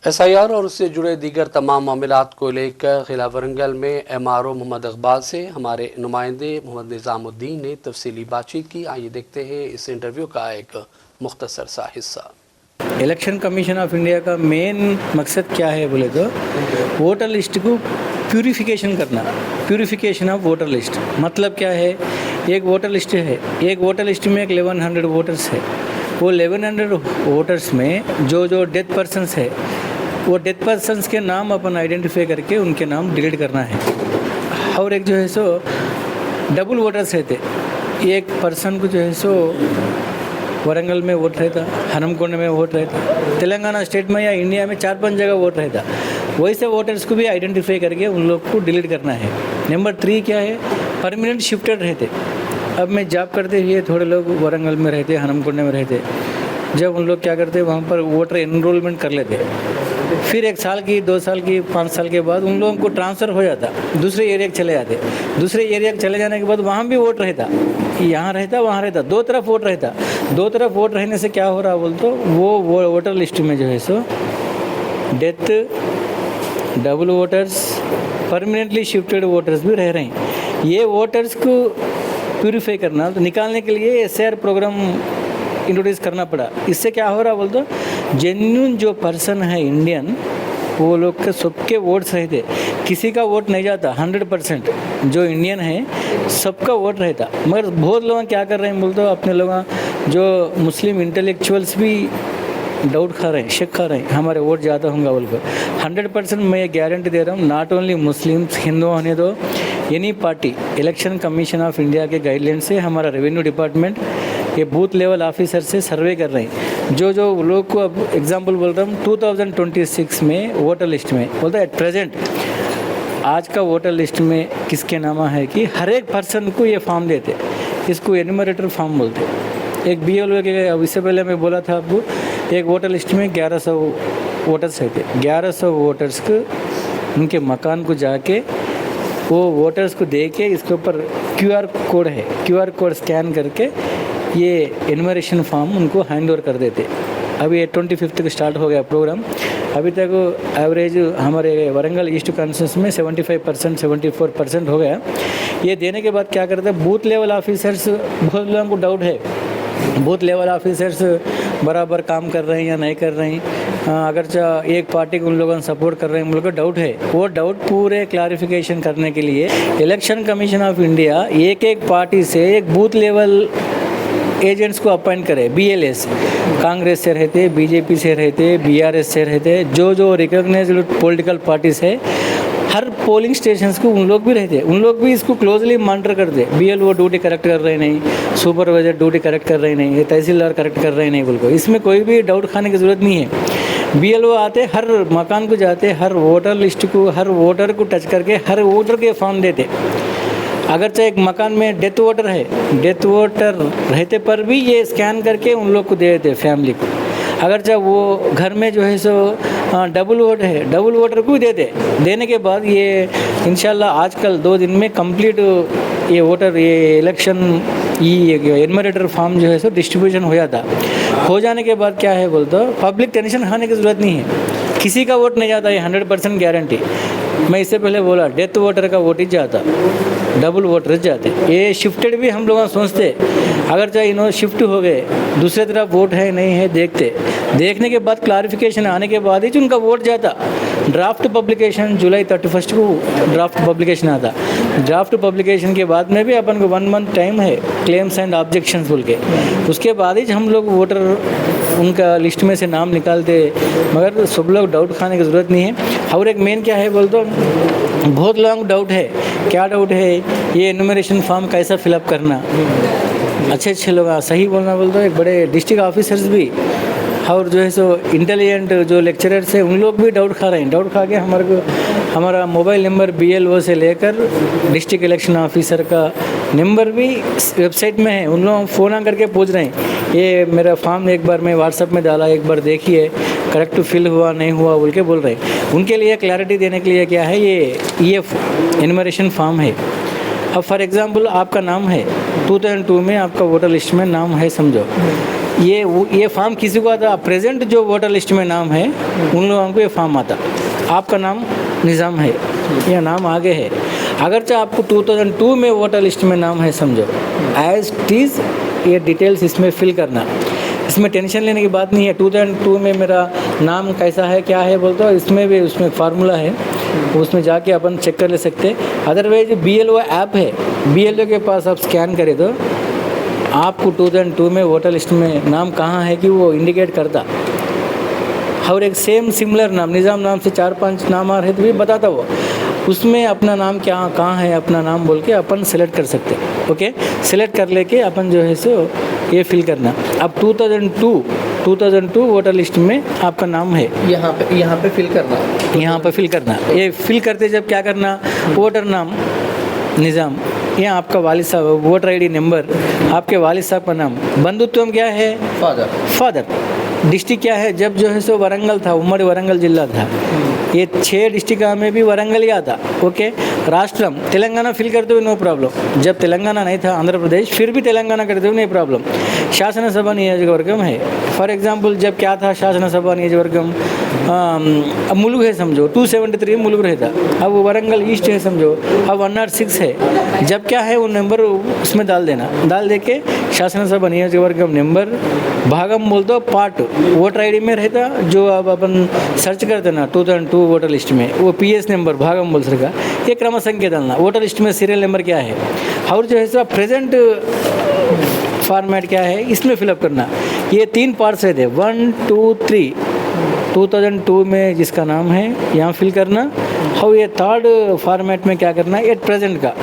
SIR और उससे जुड़े दीगर तमाम मामलात को लेकर किला वरंगल में MRO मोहम्मद इकबाल से हमारे नुमाइंदे मोहम्मद निज़ामुद्दीन ने तफसीली बातचीत की। आइए देखते हैं इस इंटरव्यू का एक मुख्तसर सा हिस्सा। इलेक्शन कमीशन ऑफ इंडिया का मेन मकसद क्या है बोले तो वोटर लिस्ट को प्यूरिफिकेशन करना। प्यूरिफिकेशन ऑफ वोटर लिस्ट मतलब क्या है, एक वोटर लिस्ट है, एक वोटर लिस्ट में 1100 वोटर्स है। वो 1100 वोटर्स में जो डेथ पर्सन्स है, वो डेथ पर्सन्स के नाम अपन आइडेंटिफाई करके उनके नाम डिलीट करना है। और एक जो है सो डबल वोटर्स रहते, एक पर्सन को जो है सो वरंगल में वोट रहता, हनमकोंड में वोट रहता, तेलंगाना स्टेट में या इंडिया में 4-5 जगह वोट रहता, वैसे वोटर्स को भी आइडेंटिफाई करके उन लोग को डिलीट करना है। नंबर 3 क्या है, परमानेंट शिफ्टेड रहते। अब मैं जॉब करते हुए थोड़े लोग वरंगल में रहते, हनमकोंड में रहते, जब उन लोग क्या करते वहाँ पर वोटर एनरोलमेंट कर लेते, फिर 1 साल की 2 साल की 5 साल के बाद उन लोगों को ट्रांसफ़र हो जाता, दूसरे एरिया चले जाते। दूसरे एरिया चले जाने के बाद वहाँ भी वोट रहता, यहाँ रहता वहाँ रहता, 2 तरफ वोट रहता। 2 तरफ वोट रहने से क्या हो रहा बोल तो वो वोटर लिस्ट में जो है सो death, double voters, permanently shifted voters भी रह रहे हैं। ये वोटर्स को प्यूरीफाई करना, तो निकालने के लिए SIR प्रोग्राम इंट्रोड्यूस करना पड़ा। इससे क्या हो रहा बोल तो जेन्युइन जो पर्सन है इंडियन, वो लोग के सबके वोट्स रहते, किसी का वोट नहीं जाता। 100% जो इंडियन है सबका वोट रहता। मगर बहुत लोग क्या कर रहे हैं बोल तो अपने लोग जो मुस्लिम इंटेलेक्चुअल्स भी डाउट खा रहे हैं, शक खा रहे हैं हमारे वोट ज़्यादा होंगे बोलकर। 100% मैं ये गारंटी दे रहा हूँ, नॉट ओनली मुस्लिम्स, हिंदू होने दो, any party, election commission of India के गाइडलाइन से हमारा रेवेन्यू डिपार्टमेंट ये बूथ लेवल ऑफिसर से सर्वे कर रहे हैं। जो लोग को अब एग्जांपल बोल रहा हूँ 2026 में वोटर लिस्ट में बोलता है एट प्रेजेंट आज का वोटर लिस्ट में किसके नाम है कि हर एक पर्सन को ये फॉर्म देते, इसको एन्यूमरेटर फॉर्म बोलते। एक BLO के इससे पहले मैं बोला था आपको, एक वोटर लिस्ट में 1100 वोटर्स रहते। 1100 वोटर्स को उनके मकान को जाके वो वोटर्स को दे के इसके ऊपर QR कोड है, QR कोड स्कैन करके ये एन्यूमरेशन फॉर्म उनको हैंड ओवर कर देते। अभी 25 को स्टार्ट हो गया प्रोग्राम। अभी तक एवरेज हमारे वरंगल ईस्ट कॉन्स्टिट्यूंसी में 75% 74% हो गया। ये देने के बाद क्या करते हैं, बूथ लेवल ऑफिसर्स, बहुत लोगों को डाउट है बूथ लेवल ऑफिसर्स बराबर काम कर रहे हैं या नहीं कर रहे हैं, अगर एक पार्टी को उन लोगों ने सपोर्ट कर रहे हैं, उन लोगों को डाउट है। वो डाउट पूरे क्लैरिफिकेशन करने के लिए इलेक्शन कमीशन ऑफ इंडिया एक पार्टी से एक बूथ लेवल एजेंट्स को अपॉइंट करे। BLS कांग्रेस से रहते, BJP से रहते, BRS से रहते, जो रिकॉग्नाइज्ड पॉलिटिकल पार्टीज है, हर पोलिंग स्टेशंस को उन लोग भी रहते, उन लोग भी इसको क्लोजली मॉनिटर करते। BLO ड्यूटी करेक्ट कर रहे नहीं, सुपरवाइजर ड्यूटी करेक्ट कर रहे नहीं, तहसीलदार करेक्ट कर रहे नहीं, बिल्कुल इसमें कोई भी डाउट खाने की ज़रूरत नहीं है। BLO आते, हर मकान को जाते, हर वोटर लिस्ट को, हर वोटर को टच करके हर वोटर के फॉर्म देते। अगर चाहे एक मकान में डेथ वोटर है, डेथ वोटर रहते पर भी ये स्कैन करके उन लोग को दे देते फैमिली को। अगर चाहे वो घर में जो है सो डबल वोट है, डबल वोटर को भी देते। देने के बाद ये इंशाल्लाह आजकल 2 दिन में कंप्लीट ये वोटर ये इलेक्शन ये एन्यूमरेटर फॉर्म जो है सो डिस्ट्रीब्यूशन हो जाता। हो जाने के बाद क्या है बोल तो पब्लिक टेंशन खाने की ज़रूरत नहीं है, किसी का वोट नहीं जाता, ये 100% गारंटी। मैं इससे पहले बोला डेथ वोटर का वोट ही जाता, डबल वोटर्स जाते। ये शिफ्टेड भी हम लोग सोचते, अगर चाहे इन्होंने शिफ्ट हो गए, दूसरे तरफ वोट है नहीं है देखते, देखने के बाद क्लैरिफिकेशन आने के बाद ही उनका वोट जाता। ड्राफ्ट पब्लिकेशन जुलाई 31 को ड्राफ्ट पब्लिकेशन आता। ड्राफ्ट पब्लिकेशन के बाद में भी अपन को 1 मंथ टाइम है क्लेम्स एंड ऑब्जेक्शंस बोल के, उसके बाद ही हम लोग वोटर उनका लिस्ट में से नाम निकालते। मगर सब लोग डाउट खाने की ज़रूरत नहीं है। और एक मेन क्या है बोल तो बहुत लोगों को डाउट है, क्या डाउट है, ये एन्यूमरेशन फॉर्म कैसा फिलअप करना। अच्छे लोग सही बोलना बोल तो एक बड़े डिस्ट्रिक्ट ऑफिसर्स भी और जो है सो इंटेलिजेंट जो लेक्चरर्स है उन लोग भी डाउट खा रहे हैं। डाउट खा के हमारा मोबाइल नंबर BLO से लेकर डिस्ट्रिक्ट इलेक्शन ऑफिसर का नंबर भी वेबसाइट में है, उन लोग फ़ोन करके पूछ रहे हैं ये मेरा फॉर्म एक बार मैं व्हाट्सएप में डाला, एक बार देखिए करेक्ट फिल हुआ नहीं हुआ बोल के बोल रहे हैं। उनके लिए क्लैरिटी देने के लिए क्या है, ये एन्यूमरेशन फॉर्म है। अब फॉर एग्ज़ाम्पल आपका नाम है 2002 में आपका वोटर लिस्ट में नाम है समझो, ये फॉर्म किसी को आता, प्रेजेंट जो वोटर लिस्ट में नाम है उन लोगों को ये फॉर्म आता। आपका नाम निज़ाम है, यह नाम आगे है, अगरचे आपको 2002 में वोटर लिस्ट में नाम है समझो, एज इट इज़ ये डिटेल्स इसमें फिल करना। इसमें टेंशन लेने की बात नहीं है 2002 में मेरा नाम कैसा है क्या है बोलते हो, इसमें भी उसमें फार्मूला है, उसमें जाके अपन चेक कर ले सकते। अदरवाइज BLO ऐप है, BLO के पास आप स्कैन करें तो आपको 2002 में वोटर लिस्ट में नाम कहाँ है कि वो इंडिकेट करता। और एक सेम सिमिलर नाम निज़ाम नाम से 4-5 नाम आ रहे तो भी बताता वो, उसमें अपना नाम क्या कहाँ है अपना नाम बोल के अपन सेलेक्ट कर सकते। ओके, सेलेक्ट कर लेके अपन जो है सो ये फिल करना। अब 2002 वोटर लिस्ट में आपका नाम है, यहाँ पे फिल करना, यहाँ पर फिल करना। ये फिल करते जब क्या करना, वोटर नाम निज़ाम, यहाँ आपका वालिद साहब वोटर ID नंबर, आपके वालिद साहब का नाम, बंधुत्व क्या है फादर, डिस्ट्रिक्ट क्या है, जब जो है सो वरंगल था, उम्मडी वरंगल जिला था, ये 6 डिस्ट्रिक्ट में भी वरंगल ही आता। ओके, राष्ट्रम तेलंगाना फिल करते हुए नो प्रॉब्लम, जब तेलंगाना नहीं था आंध्र प्रदेश फिर भी तेलंगाना करते हुए नहीं प्रॉब्लम। शासनसभा नियोजकवर्गम है, फॉर एग्जांपल जब क्या था शासनसभा नियोजकवर्गम मुलुगु है समझो, 273 मुलुगु रहता, अब वो वरंगल ईस्ट है समझो, अब 106 है, जब क्या है वो नंबर उसमें डाल देना, डाल दे के शासनसभा नियोजकवर्गम नंबर भागम बोल दो पार्ट वोटर ID में रहता, जो अब अपन सर्च करते ना 2002 वोटर लिस्ट में वो PS नंबर भागम बोल सका, ये क्रम संख्या डालना, वोटर लिस्ट में सीरियल नंबर क्या है और जो है सो प्रेजेंट फॉर्मेट क्या है इसमें फिलअप करना। ये 3 पार्ट्स रहते, 1 2 3, 2002 में जिसका नाम है यहाँ फिल करना, और ये 3rd फॉर्मेट में क्या करना, ये प्रेजेंट का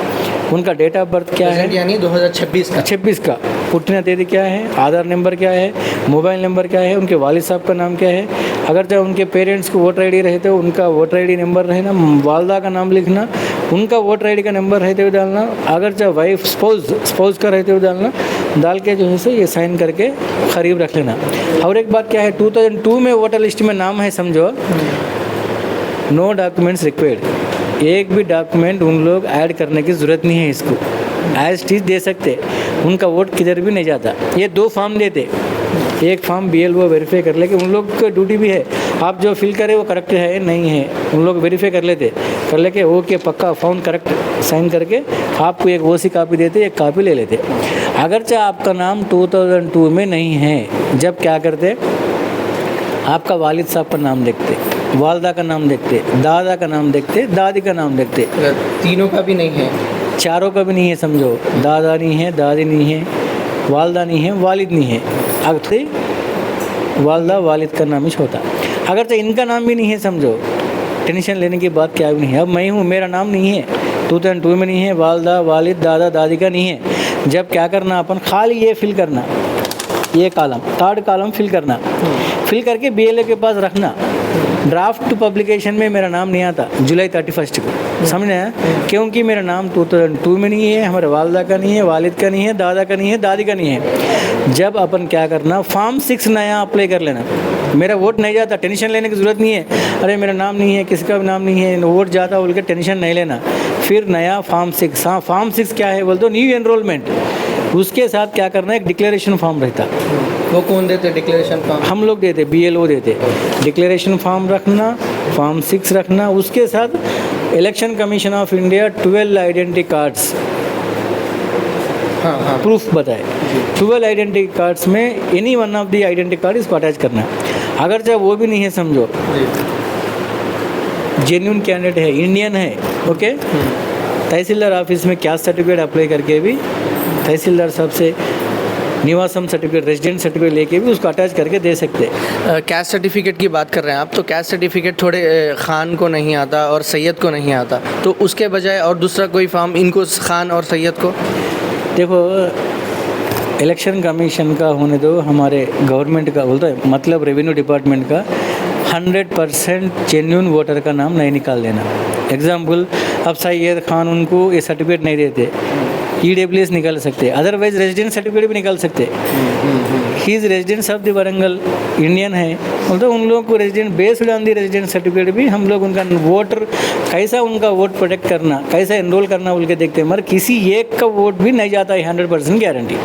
उनका डेट ऑफ बर्थ क्या है, यानी 2026 का पुट्टिना तेदी क्या है, आधार नंबर क्या है, मोबाइल नंबर क्या है, उनके वालिद साहब का नाम क्या है, अगर जब उनके पेरेंट्स को वोटर ID रहते हो उनका वोटर ID नंबर रहना, वालदा का नाम लिखना, उनका वोटर ID का नंबर रहते हुए डालना, अगर जब वाइफ स्पाउस का रहते हुए डालना, डाल के जो है सो ये साइन करके करीब रख लेना। और एक बात क्या है, 2002 में वोटर लिस्ट में नाम है समझो, नो डॉक्यूमेंट्स रिक्वायर्ड, एक भी डॉक्यूमेंट उन लोग ऐड करने की ज़रूरत नहीं है, इसको एज इट इज़ दे सकते, उनका वोट किधर भी नहीं जाता। ये 2 फॉर्म देते, एक फॉर्म BLO वेरीफाई कर ले कि उन लोग का ड्यूटी भी है, आप जो फिल करें वो करेक्ट है नहीं है, उन लोग वेरीफाई कर लेके ओके पक्का फाउंड करेक्ट साइन करके आपको एक OC कॉपी देते, एक कॉपी ले लेते। अगरचे आपका नाम 2002 में नहीं है, जब क्या करते, आपका वालिद साहब का नाम देखते, वालदा का नाम देखते, दादा का नाम देखते, दादी का नाम देखते, तीनों का भी नहीं है, चारों का भी नहीं है समझो, दादा नहीं है, दादी नहीं है, वालदा नहीं है, वालिद नहीं है, अगर वालदा वालिद का नाम ही होता। अगर तो इनका नाम भी नहीं है समझो, टेंशन लेने की बात क्या भी नहीं है। अब मैं हूँ, मेरा नाम नहीं है, 2002 में नहीं है, वालदा वालिद दादा दादी का नहीं है, जब क्या करना अपन खाली ये फिल करना, ये कॉलम 3rd कॉलम फिल करना, फिल करके BLO के पास रखना। ड्राफ्ट पब्लिकेशन में मेरा नाम नहीं आता जुलाई 31 को, समझ रहे हैं, क्योंकि मेरा नाम 2002 में नहीं है, हमारे वालदा का नहीं है, वालिद का नहीं है, दादा का नहीं है, दादी का नहीं है। जब अपन क्या करना, फॉर्म 6 नया अप्लाई कर लेना, मेरा वोट नहीं जाता, टेंशन लेने की ज़रूरत नहीं है, अरे मेरा नाम नहीं है, किसी का भी नाम नहीं है, वोट जाता बोल के टेंशन नहीं लेना। फिर नया फॉर्म 6, हाँ फॉर्म 6 क्या है बोल दो, न्यू एनरोलमेंट, उसके साथ क्या करना, एक डिक्लेरेशन फॉर्म रहता, वो कौन देते डिक्लेरेशन फॉर्म? हम लोग देते, BLO देते। डिक्लेरेशन फॉर्म रखना, फॉर्म 6 रखना, उसके साथ election commission of India 12 identity cards, हाँ प्रूफ बताए, 12 आइडेंटिटी कार्ड्स में any one of the identity card इसको अटैच करना। अगर जब वो भी नहीं है समझो, जेन्युइन कैंडिडेट है, इंडियन है, ओके, तहसीलदार ऑफिस में कैस्ट सर्टिफिकेट अप्लाई करके भी तहसीलदार साहब से निवासम सर्टिफिकेट, रेजिडेंट सर्टिफिकेट लेके भी उसको अटैच करके दे सकते हैं। कैस्ट सर्टिफिकेट की बात कर रहे हैं आप, तो कैस्ट सर्टिफिकेट थोड़े खान को नहीं आता और सैयद को नहीं आता, तो उसके बजाय और दूसरा कोई फॉर्म इनको खान और सैयद को? देखो, इलेक्शन कमीशन का होने दो, हमारे गवर्नमेंट का बोलता है, मतलब रेवेन्यू डिपार्टमेंट का 100% जेन्युइन वोटर का नाम नहीं निकाल देना। एग्जाम्पल, अब सैयद खान उनको ये सर्टिफिकेट नहीं देते, EWS निकाल सकते, अदरवाइज रेजिडेंट सर्टिफिकेट भी निकाल सकते। He is residents of the Warangal, Indian है, मतलब उन लोगों को resident based on the resident certificate भी हम लोग उनका वोटर कैसा उनका वोट प्रोटेक्ट करना, कैसा एनरोल करना बोल के देखते हैं, मगर किसी एक का वोट भी नहीं जाता है, 100% गारंटी।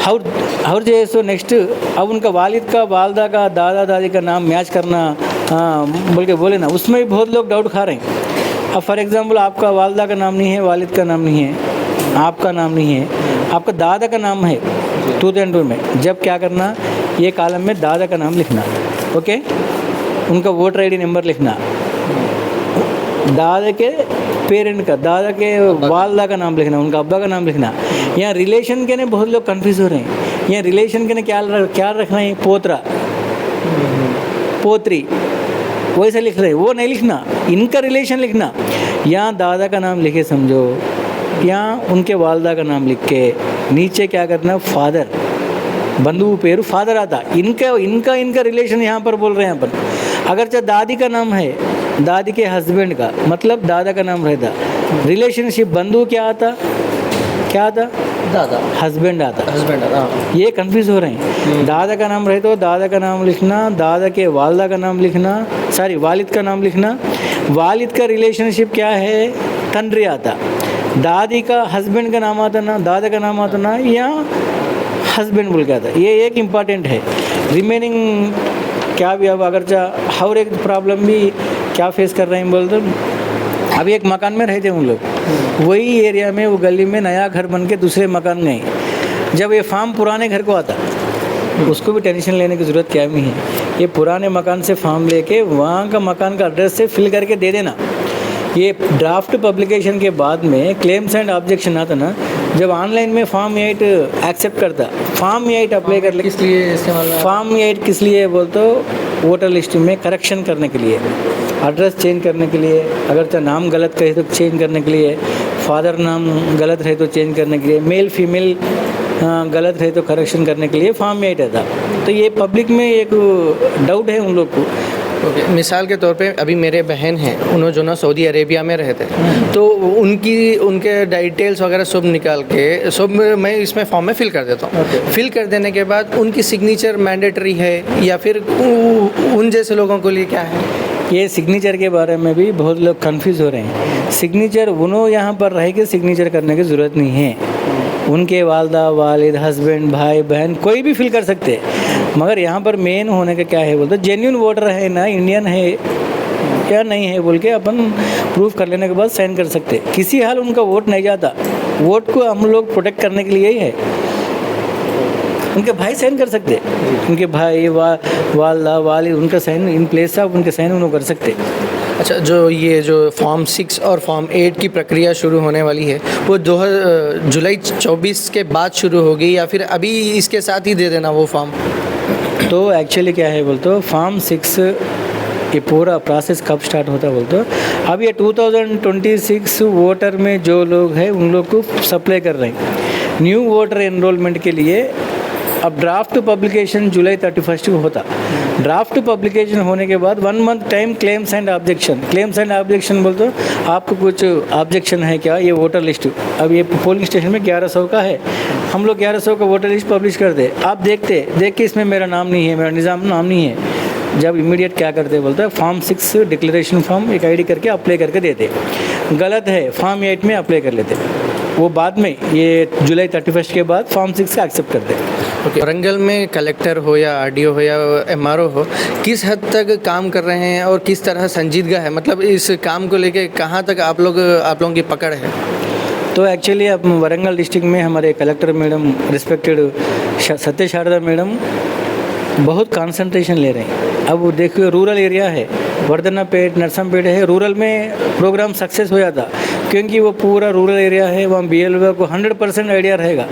और जो है सो नेक्स्ट अब उनका वालिद का वालदा का दादा दादी का नाम मैच करना बोल के बोले ना, उसमें भी बहुत लोग डाउट खा रहे हैं। अब फॉर एग्जांपल आपका वालदा का नाम नहीं है, वालिद का नाम नहीं है, आपका नाम नहीं है, आपका दादा का नाम है 2002 में, जब क्या करना, ये कॉलम में दादा का नाम लिखना, ओके, उनका वोटर आईडी नंबर लिखना, दादा के पेरेंट का, दादा के वालदा का नाम लिखना, उनका अब्बा का नाम लिखना। यहाँ रिलेशन के ने बहुत लोग कंफ्यूज हो रहे हैं। यहाँ रिलेशन के ने क्या रखना है, पोतरा पोत्री वैसे लिख रहे हैं, वो नहीं लिखना, इनका रिलेशन लिखना। यहाँ दादा का नाम लिखे समझो, यहाँ उनके वालदा का नाम लिख के नीचे क्या करना, फादर, बंधु पेरू फादर आता, इनका रिलेशन यहाँ पर बोल रहे हैं अपन। अगर चाहे दादी का नाम है, दादी के हस्बैंड का मतलब दादा का नाम रहता, रिलेशनशिप बंधु क्या आता, दादा हस्बैंड आता, ये कंफ्यूज हो रहे हैं। दादा का नाम रहे तो दादा का नाम लिखना, दादा के वालदा का नाम लिखना, सॉरी वालिद का नाम लिखना। वालिद का रिलेशनशिप क्या है, तंड्री आता, दादी का हस्बैंड का नाम आता ना, दादा का नाम आता ना, या हस्बैंड बोल के आता। ये एक इम्पॉर्टेंट है। रिमेनिंग क्या भी अब अगर चाह और एक प्रॉब्लम भी क्या फेस कर रहे हैं बोल तो, अभी एक मकान में रहते हैं उन लोग, वही एरिया में वो गली में नया घर बन के दूसरे मकान गए, जब ये फॉर्म पुराने घर को आता, उसको भी टेंशन लेने की ज़रूरत क्या नहीं है। ये पुराने मकान से फॉर्म लेके वहाँ का मकान का एड्रेस से फिल करके दे देना। ये ड्राफ्ट पब्लिकेशन के बाद में क्लेम्स एंड ऑब्जेक्शन आता ना, जब ऑनलाइन में फॉर्म 8 एक्सेप्ट करता, फॉर्म 8 अप्लाई कर ले, किस लिए इस्तेमाल, फॉर्म 8 किस लिए बोल तो वोटर लिस्ट में करेक्शन करने के लिए, एड्रेस चेंज करने के लिए, अगर चाहे नाम गलत कहे तो चेंज करने के लिए, फादर नाम गलत रहे तो चेंज करने के लिए, मेल फीमेल गलत रहे तो करेक्शन करने के लिए फॉर्म 8 था। तो ये पब्लिक में एक डाउट है उन लोग को। ओके, मिसाल के तौर पे अभी मेरे बहन हैं, उन्होंने जो ना सऊदी अरेबिया में रहते हैं, तो उनके डिटेल्स वगैरह सब निकाल के सब मैं इसमें फॉर्म में फिल कर देता हूँ। फिल कर देने के बाद उनकी सिग्नेचर मैंडेटरी है या फिर उन जैसे लोगों के लिए क्या है? ये सिग्नेचर के बारे में भी बहुत लोग कंफ्यूज हो रहे हैं। सिग्नेचर उन्होंने यहाँ पर रह के सिग्नेचर करने की ज़रूरत नहीं है, उनके वालदा वालिद हस्बैंड भाई बहन कोई भी फिल कर सकते हैं। मगर यहाँ पर मेन होने का क्या है बोलते, जेन्युइन वोटर है ना, इंडियन है क्या नहीं है बोल के अपन प्रूफ कर लेने के बाद साइन कर सकते। किसी हाल उनका वोट नहीं जाता, वोट को हम लोग प्रोटेक्ट करने के लिए ही है। उनके भाई साइन कर सकते, उनके भाई वालदा वालिद उनका साइन इन प्लेस ऑफ उनके साइन उन्होंने कर सकते। अच्छा, जो फॉर्म 6 और फॉर्म 8 की प्रक्रिया शुरू होने वाली है, वो जुलाई 24 के बाद शुरू होगी या फिर अभी इसके साथ ही दे देना वो फॉर्म? तो एक्चुअली क्या है बोलते, फॉर्म 6 ये पूरा प्रोसेस कब स्टार्ट होता है बोलते, अब ये 2026 वोटर में जो लोग हैं उन लोग को सप्लाई कर रहे हैं न्यू वोटर एनरोलमेंट के लिए। अब ड्राफ्ट पब्लिकेशन जुलाई 31 को होता, ड्राफ्ट पब्लिकेशन होने के बाद 1 month time claims and objection बोलते आपको कुछ ऑब्जेक्शन है क्या, ये वोटर लिस्ट अब ये पोलिंग स्टेशन में 1100 का है, हम लोग 1100 का वोटर लिस्ट पब्लिश कर दे, आप देख के इसमें मेरा नाम नहीं है, मेरा निज़ाम नाम नहीं है, जब इमीडिएट क्या करते बोलते फॉर्म 6 डिक्लेरेशन फॉर्म एक ID करके अप्लाई करके देते, गलत है फॉर्म 8 में अप्लाई कर लेते, वो बाद में ये जुलाई 31 के बाद फॉर्म 6 का एक्सेप्ट करते। ओके, वरंगल में कलेक्टर हो या RDO हो या MRO हो, किस हद तक काम कर रहे हैं और किस तरह संजीदगा है, मतलब इस काम को लेके कहाँ तक आप लोगों की पकड़ है? तो एक्चुअली अब वरंगल डिस्ट्रिक्ट में हमारे कलेक्टर मैडम रिस्पेक्टेड सत्य शारदा मैडम बहुत कंसंट्रेशन ले रहे हैं। अब वो देखिए रूरल एरिया है, वर्धनापेट नरसमपेट है, रूरल में प्रोग्राम सक्सेस हो जाता क्योंकि वो पूरा रूरल एरिया है, वहाँ BLO को 100% आइडिया रहेगा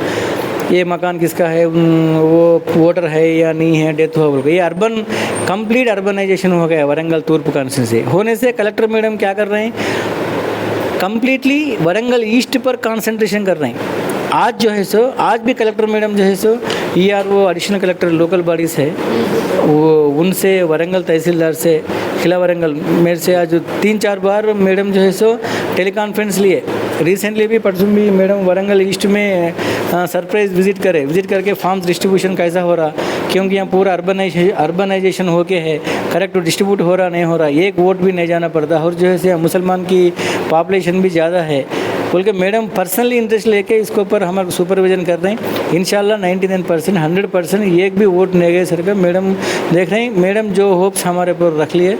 ये मकान किसका है, वो वोटर है या नहीं है, डेथ हुआ बोल के। ये अर्बन कंप्लीट अर्बनाइजेशन हो गया वरंगल तूर्प कॉन्स्टिट्यूंसी होने से कलेक्टर मैडम क्या कर रहे हैं, कंप्लीटली वरंगल ईस्ट पर कंसंट्रेशन कर रहे हैं। आज जो है सो आज भी कलेक्टर मैडम जो है सो ERO additional collector local bodies है, वो उनसे वरंगल तहसीलदार से खिला वरंगल मेरे से आज 3-4 बार मैडम जो है सो टेली कॉन्फ्रेंस लिए। रिसेंटली भी परसों भी मैडम वरंगल ईस्ट में सरप्राइज विजिट करके फॉर्म्स डिस्ट्रीब्यूशन कैसा हो रहा, क्योंकि यहाँ पूरा अर्बनाइजेशन होके है, करेक्ट डिस्ट्रीब्यूट हो रहा नहीं हो रहा, एक वोट भी नहीं जाना पड़ता। और जो है मुसलमान की पॉपुलेशन भी ज़्यादा है, बोल के मैडम पर्सनली इंटरेस्ट लेके इसके ऊपर हमारे सुपरविजन कर रहे हैं। इंशाल्लाह 99% 100% एक भी वोट नहीं गए सर का। मैडम देख रहे हैं, मैडम जो होप्स हमारे पर रख लिए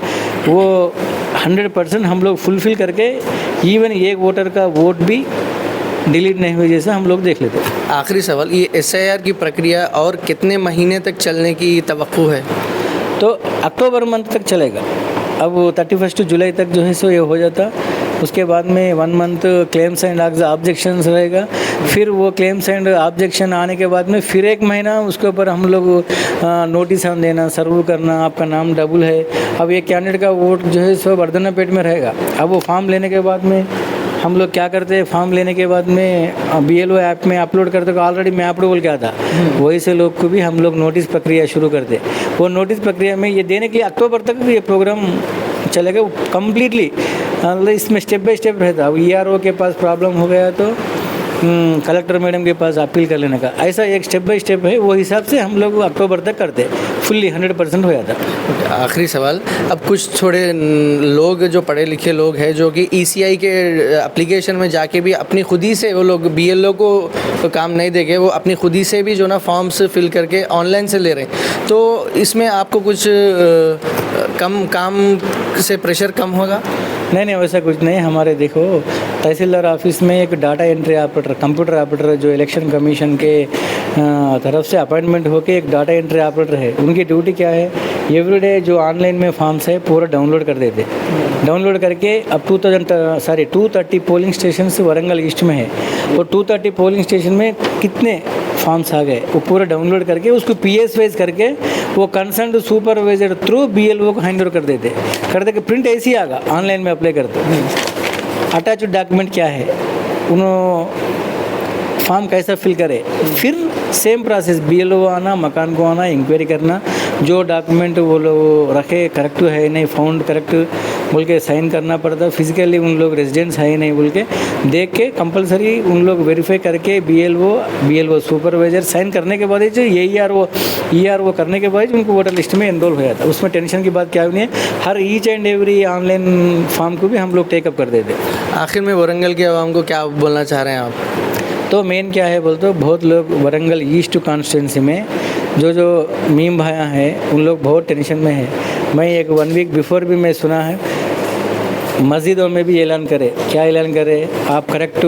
वो 100% हम लोग फुलफिल करके इवन एक वोटर का वोट भी डिलीट नहीं हुई जैसा हम लोग देख लेते हैं। आखिरी सवाल, ये SIR की प्रक्रिया और कितने महीने तक चलने की तवक्को है? तो अक्टूबर मंथ तक चलेगा। अब 31 जुलाई तक जो है सो ये हो जाता। उसके बाद में 1 मंथ क्लेम्स एंड ऑब्जेक्शंस रहेगा। फिर वो क्लेम्स एंड ऑब्जेक्शन आने के बाद में फिर 1 महीना उसके ऊपर हम लोग नोटिस हम देना, सर्व करना, आपका नाम डबल है। अब ये कैंडिडेट का वोट जो है सो वर्धनापेट में रहेगा। अब वो फॉर्म लेने के बाद में हम लोग क्या करते हैं, फॉर्म लेने के बाद में BLO ऐप में अपलोड करते हैं। ऑलरेडी मैं अप्रूवल क्या था वही से लोग को भी हम लोग नोटिस प्रक्रिया शुरू करते। वो नोटिस प्रक्रिया में ये देने के लिए अक्टूबर तक भी ये प्रोग्राम चलेगा कम्प्लीटली। इसमें स्टेप बाय स्टेप रहता। अब ERO के पास प्रॉब्लम हो गया तो कलेक्टर मैडम के पास अपील कर लेने का, ऐसा एक स्टेप बाय स्टेप है। वो हिसाब से हम लोग अक्टूबर तक करते फुल्ली 100% हो जाता। आखिरी सवाल, अब कुछ थोड़े लोग जो पढ़े लिखे लोग हैं जो कि ECI के एप्लीकेशन में जाके भी अपनी खुदी से वो लोग BLO को तो काम नहीं देंगे, वो अपनी खुदी से भी जो ना फॉर्म्स फिल करके ऑनलाइन से ले रहे हैं। तो इसमें आपको कुछ कम काम से प्रेशर कम होगा? नहीं वैसा कुछ नहीं। हमारे देखो तहसीलदार ऑफिस में एक data entry operator, computer operator जो इलेक्शन कमीशन के तरफ से अपॉइंटमेंट होके एक डाटा एंट्री ऑपरेटर है। उनकी ड्यूटी क्या है, एवरीडे जो ऑनलाइन में फॉर्म्स है पूरा डाउनलोड कर देते। डाउनलोड करके अब 230 पोलिंग स्टेशन वरंगल ईस्ट में है। वो 230 पोलिंग स्टेशन में कितने फॉर्म्स आ गए वो पूरा डाउनलोड करके उसको PS वाइज करके वो कंसर्न सुपरवाइजर थ्रू BLO को हैंड ओवर कर देते कि प्रिंट ऐसे ही आगा ऑनलाइन में अप्लाई करते। अटैच डॉक्यूमेंट क्या है, उन्होंने फॉर्म कैसा फिल करे, फिर सेम प्रोसेस BLO आना, मकान को आना, इंक्वायरी करना, जो डॉक्यूमेंट वो लोग रखे करेक्ट है नहीं, फाउंड करेक्ट बोल के साइन करना पड़ता। फिजिकली उन लोग रेजिडेंस है नहीं बोल के देख के कंपलसरी उन लोग वेरीफाई करके BLO सुपरवाइजर साइन करने के बाद जो ERO करने के बाद उनको वोटर लिस्ट में एनरोल हो जाता। उसमें टेंशन की बात क्या नहीं है। हर each and every online form को भी हम लोग टेकअप कर देते। आखिर में वरंगल के आवाम को क्या बोलना चाह रहे हैं आप? तो मेन क्या है बोलते, बहुत लोग वरंगल ईस्ट कॉन्स्टिट्यूंसी में जो मीम भाया हैं उन लोग बहुत टेंशन में है। मैं एक 1 वीक बिफोर भी मैं सुना है मस्जिदों में भी ऐलान करे, क्या ऐलान करे, आप करेक्ट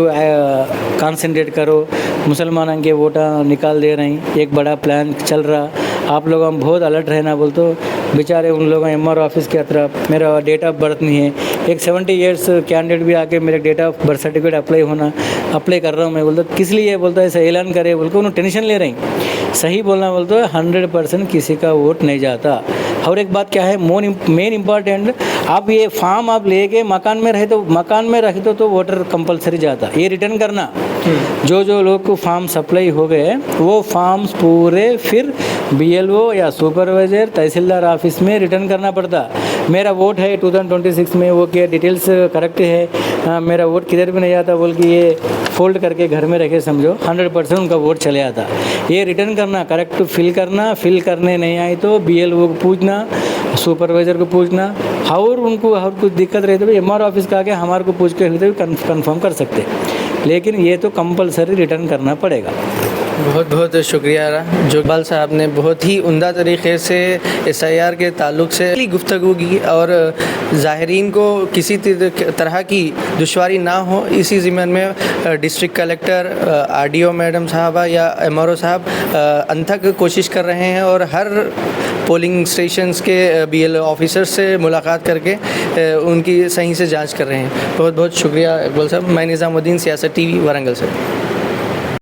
कॉन्सेंट्रेट करो, मुसलमानों के वोटा निकाल दे रही, एक बड़ा प्लान चल रहा, आप लोग हम बहुत अलर्ट रहना बोल। तो बेचारे उन लोगों MR ऑफिस की तरफ मेरा डेट ऑफ बर्थ नहीं है। एक 70 ईयर्स कैंडिडेट भी आके मेरे date of birth certificate apply कर रहा हूँ मैं बोलता, किस लिए बोलता है ऐसा ऐलान करे बोल के उन्होंने टेंशन ले रही। सही बोलना बोलते हो 100% किसी का वोट नहीं जाता। और एक बात क्या है मेन इम्पॉर्टेंट, आप ये फॉर्म आप लेके मकान में रहे तो वोटर कंपलसरी जाता। ये रिटर्न करना, जो लोग को फॉर्म सप्लाई हो गए वो फॉर्म्स पूरे फिर BLO या सुपरवाइजर तहसीलदार ऑफिस में रिटर्न करना पड़ता। मेरा वोट है 2026 में, वो क्या डिटेल्स करेक्ट है, मेरा वोट किधर भी नहीं आता बोल के ये फोल्ड करके घर में रखे, समझो 100% उनका वोट चले आता। ये रिटर्न करना, करेक्ट फिल करने नहीं आई तो BLO को पूछना, सुपरवाइजर को पूछना, और उनको और कुछ दिक्कत रहे तो MR ऑफिस का आके हमारे को पूछ के कंफर्म कर सकते। लेकिन ये तो कंपलसरी रिटर्न करना पड़ेगा। बहुत बहुत शुक्रिया जो इकबाल साहब ने बहुत ही उम्दा तरीक़े से SIR के ताल्लुक़ से गुफ्तगू की और ज़ाहिरीन को किसी तरह की दुश्वारी ना हो इसी ज़िम्मन में डिस्ट्रिक्ट कलेक्टर RDO मैडम साहबा या MRO साहब अनथक कोशिश कर रहे हैं और हर पोलिंग स्टेशंस के BLO ऑफिसर से मुलाकात करके उनकी सही से जांच कर रहे हैं। बहुत बहुत शुक्रिया इकबाल साहब। मैं निज़ामुद्दीन, सियासत TV, वरंगल से।